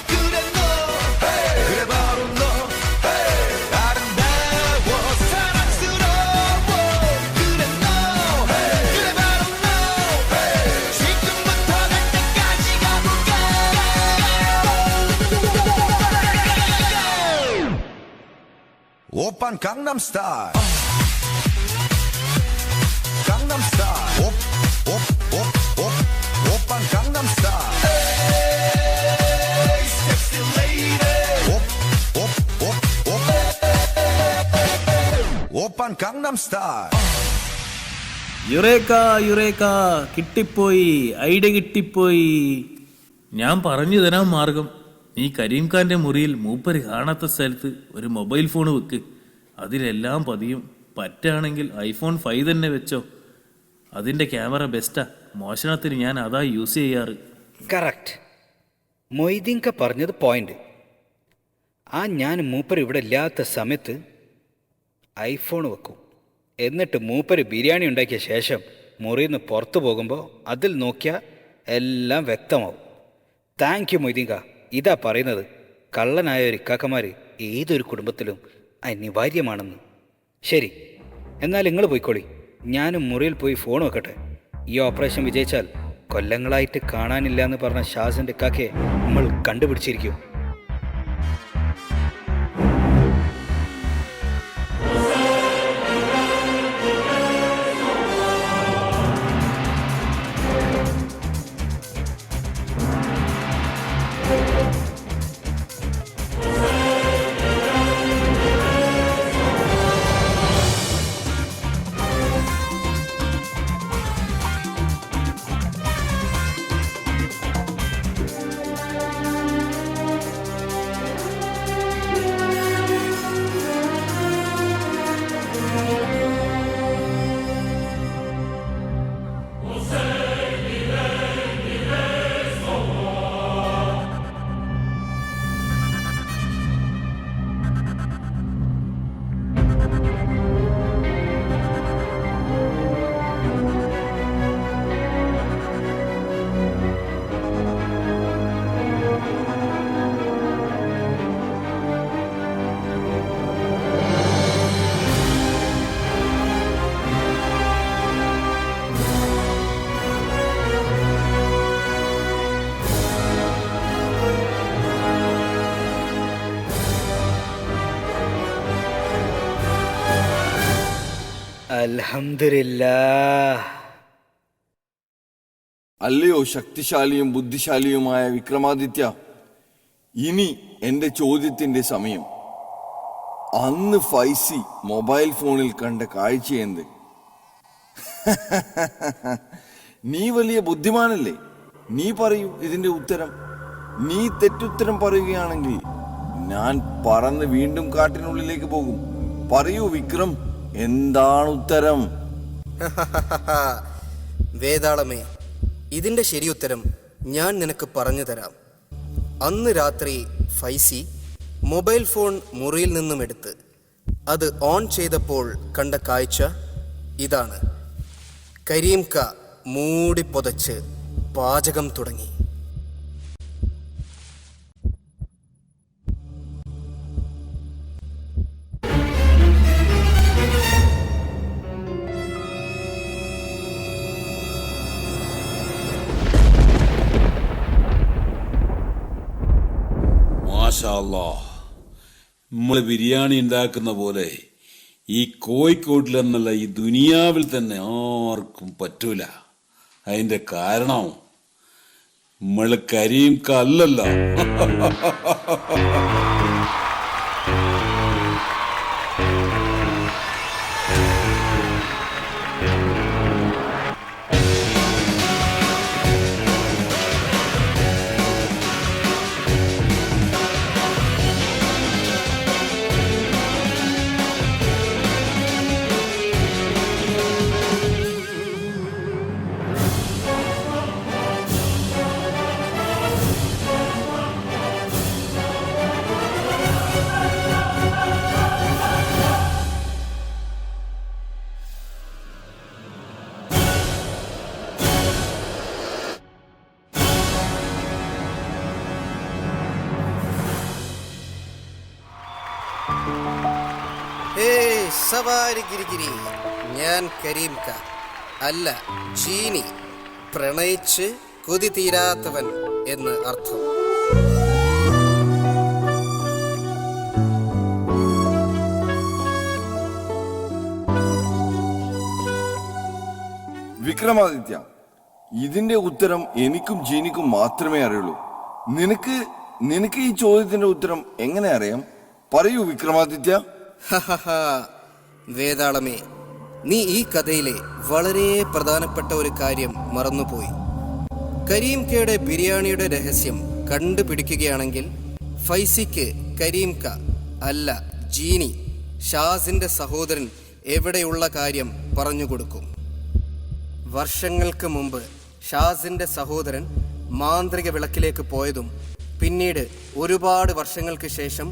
그래 너 hey. 그래 바로 너 hey. 아름다워 사랑스러워 그래 너 hey. 그래 바로 너 hey. 지금부터 갈 때까지 가볼까. 오빤 강남스타일 강남스타일 오빤 강남스타일 Hey sexy lady 오빤 강남스타일 eureka eureka, കിട്ടിപ്പോയി, ഐഡിയ കിട്ടിപ്പോയി. ഞാൻ പറഞ്ഞു തരാൻ മാർഗം. നീ കരീം ഖാന്റെ മുറിയിൽ മൂപ്പര് കാണാത്ത സ്ഥലത്ത് ഒരു മൊബൈൽ ഫോൺ വെക്ക്. അതിലെല്ലാം പതിയും. പറ്റാണെങ്കിൽ iPhone 5 തന്നെ വെച്ചോ. അതിന്റെ ക്യാമറ ബെസ്റ്റാ. മോഷണത്തിന് ഞാൻ അതാ യൂസ് ചെയ്യാറ്. കറക്റ്റ്. മൊയ്തീൻക പറഞ്ഞത് പോയിന്റ്. ഞാൻ മൂപ്പർ ഇവിടെ ഇല്ലാത്ത സമയത്ത് ഐഫോൺ വെക്കും. എന്നിട്ട് മൂപ്പര് ബിരിയാണി ഉണ്ടാക്കിയ ശേഷം മുറിയിൽ നിന്ന് പുറത്തു പോകുമ്പോൾ അതിൽ നോക്കിയാൽ എല്ലാം വ്യക്തമാവും. Thank you മൊയ്തീൻക. ഇതാ പറയുന്നത്, കള്ളനായ ഒരു ഇക്കാക്കമാർ ഏതൊരു കുടുംബത്തിലും അനിവാര്യമാണെന്ന്. ശരി, എന്നാൽ നിങ്ങൾ പോയിക്കോളി. ഞാനും മുറിയിൽ പോയി ഫോൺ വെക്കട്ടെ. ഈ ഓപ്പറേഷൻ വിജയിച്ചാൽ കൊല്ലങ്ങളായിട്ട് കാണാനില്ല എന്ന് പറഞ്ഞ ഷാസിൻ്റെ ഇക്കാക്കയെ നമ്മൾ കണ്ടുപിടിച്ചിരിക്കും. അൽഹംദുലില്ലാഹ്. അല്ലയോ ശക്തിശാലിയും ബുദ്ധിശാലിയുമായ വിക്രമാദിത്യ, ഇനി എൻ്റെ ചോദ്യത്തിൻ്റെ സമയം. അന്ന് ഫൈസി മൊബൈൽ ഫോണിൽ കണ്ട കാഴ്ചയെന്ത്? നീ വലിയ ബുദ്ധിമാനല്ലേ, നീ പറയൂ ഇതിൻ്റെ ഉത്തരം. നീ തെറ്റുത്തരം പറയുകയാണെങ്കിൽ ഞാൻ പറന്ന് വീണ്ടും കാട്ടിനുള്ളിലേക്ക് പോകും. പറയൂ വിക്രം, എന്താണ് ഉത്തരം? വേതാളമേ, ഇതിന്റെ ശരിയുത്തരം ഞാൻ നിനക്ക് പറഞ്ഞു തരാം. അന്ന് രാത്രി ഫൈസി മൊബൈൽ ഫോൺ മുറിയിൽ നിന്നും എടുത്ത് അത് ഓൺ ചെയ്തപ്പോൾ കണ്ട കാഴ്ച ഇതാണ്. കരീംക മൂടി പൊതച്ച് പാചകം തുടങ്ങി. നമ്മൾ ബിരിയാണി ഉണ്ടാക്കുന്ന പോലെ ഈ കോഴിക്കോട്ടിലെന്നല്ല ഈ ദുനിയാവിൽ തന്നെ ആർക്കും പറ്റൂല. അതിന്റെ കാരണം നമ്മൾ കരീംക അല്ലല്ലോ. സവാരി ഗിരിഗിരി, ഞാൻ കരീംക അല്ല ജീനി, പ്രണയിച്ച് കൊതി തീരാത്തവൻ എന്ന് അർത്ഥം. വിക്രമാദിത്യ, ഇതിന്റെ ഉത്തരം എനിക്കും ജീനിക്കും മാത്രമേ അറിയുള്ളൂ. നിനക്ക് ഈ ചോദ്യത്തിന്റെ ഉത്തരം എങ്ങനെ അറിയാം? പറയൂ വിക്രമാദിത്യ. വേതാളമേ, നീ ഈ കഥയിലെ വളരെ പ്രധാനപ്പെട്ട ഒരു കാര്യം മറന്നുപോയി. കരീംകയുടെ ബിരിയാണിയുടെ രഹസ്യം കണ്ടുപിടിക്കുകയാണെങ്കിൽ ഫൈസിക്ക് കരീംക അല്ല ജീനി, ഷാസിന്റെ സഹോദരൻ എവിടെയുള്ള കാര്യം പറഞ്ഞുകൊടുക്കും. വർഷങ്ങൾക്ക് മുമ്പ് ഷാസിന്റെ സഹോദരൻ മാന്ത്രിക വിളക്കിലേക്ക് പോയതും പിന്നീട് ഒരുപാട് വർഷങ്ങൾക്ക് ശേഷം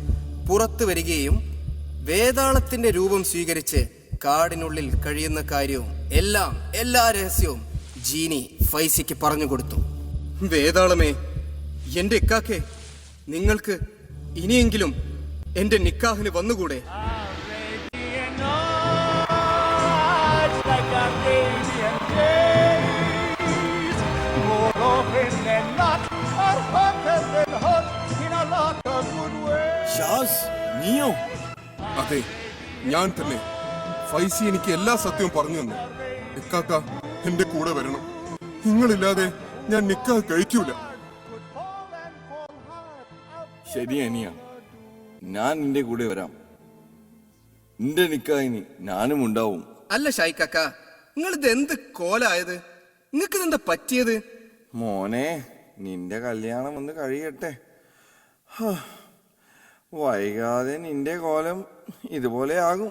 പുറത്തു വരികയും വേതാളത്തിന്റെ രൂപം സ്വീകരിച്ച് കാടിനുള്ളിൽ കഴിയുന്ന കാര്യവും എല്ലാ രഹസ്യവും ജീനി ഫൈസിക്ക് പറഞ്ഞു കൊടുത്തു. വേതാളമേ, എന്റെ ഇക്കാക്കെ, നിങ്ങൾക്ക് ഇനിയെങ്കിലും എന്റെ നിക്കാഹിന് വന്നുകൂടെ? അതെ, ഞാൻ തന്നെ. ഫൈസി എനിക്ക് എല്ലാ സത്യവും പറഞ്ഞു തന്നു. ഇക്കാക്ക എന്റെ കൂടെ വരണം. നിങ്ങളില്ലാതെ ഞാൻ നിക്കാഹ് കഴിക്കൂല. ശരി അനിയ, ഞാൻ നിന്റെ കൂടെ വരാം. നിന്റെ നിക്കാഹിനി ഞാനും ഉണ്ടാവും. അല്ല ഷായിക്കാക്ക, നിങ്ങളിത് എന്ത് കോലായത്? നിങ്ങൾക്ക് ഇതെന്താ പറ്റിയത്? മോനെ, നിന്റെ കല്യാണം ഒന്ന് കഴിയട്ടെ. വൈകാതെ നിന്റെ കോലം ഇതുപോലെ ആകും.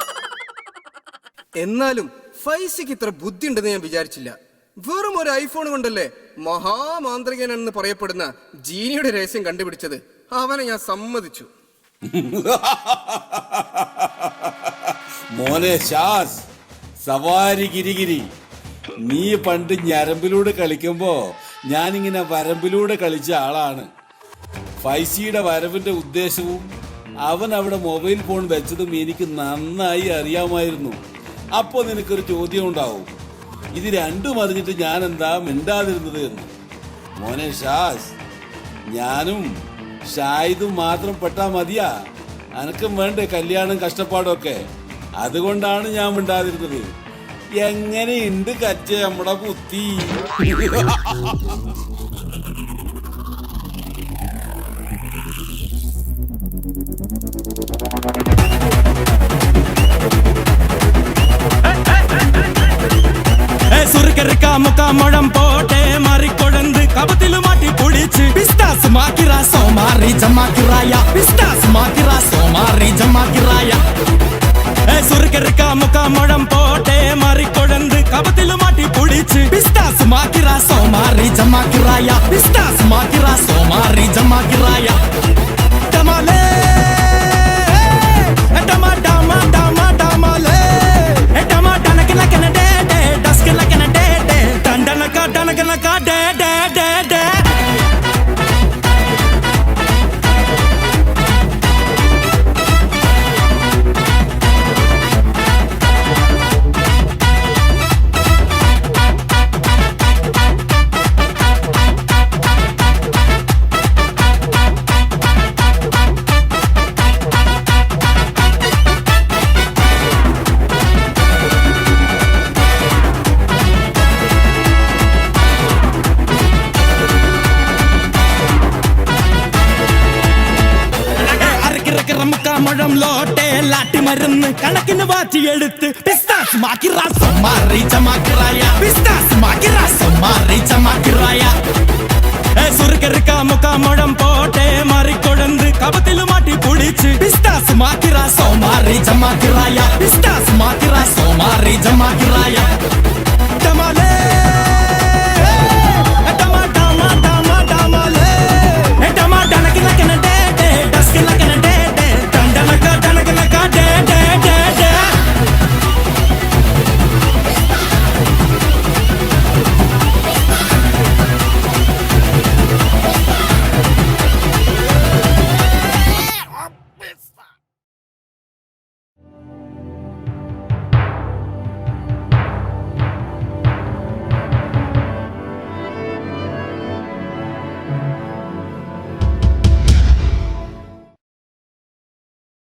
എന്നാലും ഫൈസിക്ക് ഇത്ര ബുദ്ധി ഉണ്ടെന്ന് ഞാൻ വിചാരിച്ചില്ല. വെറും ഒരു ഐഫോൺ കൊണ്ടല്ലേ മഹാമാന്ത്രികനെന്ന് പറയപ്പെടുന്ന ജീനിയുടെ രഹസ്യം കണ്ടുപിടിച്ചത്. അവനെ ഞാൻ സമ്മതിച്ചു. മോനെ ഷാസ്, സവാരി ഗിരിഗിരി, നീ പണ്ട് ഞരമ്പിലൂടെ കളിക്കുമ്പോ ഞാനിങ്ങനെ വരമ്പിലൂടെ കളിച്ച ആളാണ്. ഫൈസിയുടെ വരവിന്റെ ഉദ്ദേശവും അവൻ അവിടെ മൊബൈൽ ഫോൺ വെച്ചതും എനിക്ക് നന്നായി അറിയാമായിരുന്നു. അപ്പോ നിനക്കൊരു ചോദ്യം ഉണ്ടാവും, ഇത് രണ്ടും അറിഞ്ഞിട്ട് ഞാൻ എന്താ മിണ്ടാതിരുന്നത് എന്ന്. മോനെ ഷാസ്, ഞാനും ഷാഹിദും മാത്രം പെട്ടാ മതിയാ? അനക്കും വേണ്ടേ കല്യാണം കഷ്ടപ്പാടും ഒക്കെ? അതുകൊണ്ടാണ് ഞാൻ മിണ്ടാതിരുന്നത്. എങ്ങനെയുണ്ട് കച്ച നമ്മുടെ ബുദ്ധി? മുഖമുഴം പോട്ടെ മറിക്കൊഴന്ത് കപത്തില് മാറ്റി പൊളിച്ച് പിസ്താസ് മാക്കിറ സോമാറി ജമാക്കിറായ പിസ്താസ് മാക്കിറ സോമാറി ജമാക്കിറായ സുറുക്കെറുക്ക മുഖമുഴം പോട്ടെ മറിക്കൊഴന്ത് കപത്തില് മാറ്റി പൊളിച്ച് പിസ്താസ് മാക്കിറ സോമാറി ജമാക്കിറായ പിസ്താസ് മാക്കിറ സോമാറി ജമാക്കിറായ ടമാലേ ടമാ ടമാ ടമാ ടമാലേ ടമാ ടനക്കന കനഡേ ഡസ്കന കനഡേ ടണ്ടനക ടനകനക ഡേ ഡേ ഡേ ഡേ മുഴം ലോട്ടെ ലാട്ടി മരുന്ന് കണക്കിന് വാറ്റിയെടുത്ത് പിസ്താസ് മാക്കിറാ സോമാറി ജമാക്കിറായ പിസ്താസ് മാക്കിറാ സോമാറി ജമാക്കിറായ സുറുക്കെറുക്ക മുഖമുഴം പോട്ടെ മറിക്കൊഴന്ത് കപത്തില് മാറ്റി പൊളിച്ച് പിസ്താസ് മാക്കിറാ സോമാറി ജമാക്കിറായ പിസ്താസ് മാക്കിറാ സോമാറി ജമാക്കിറായ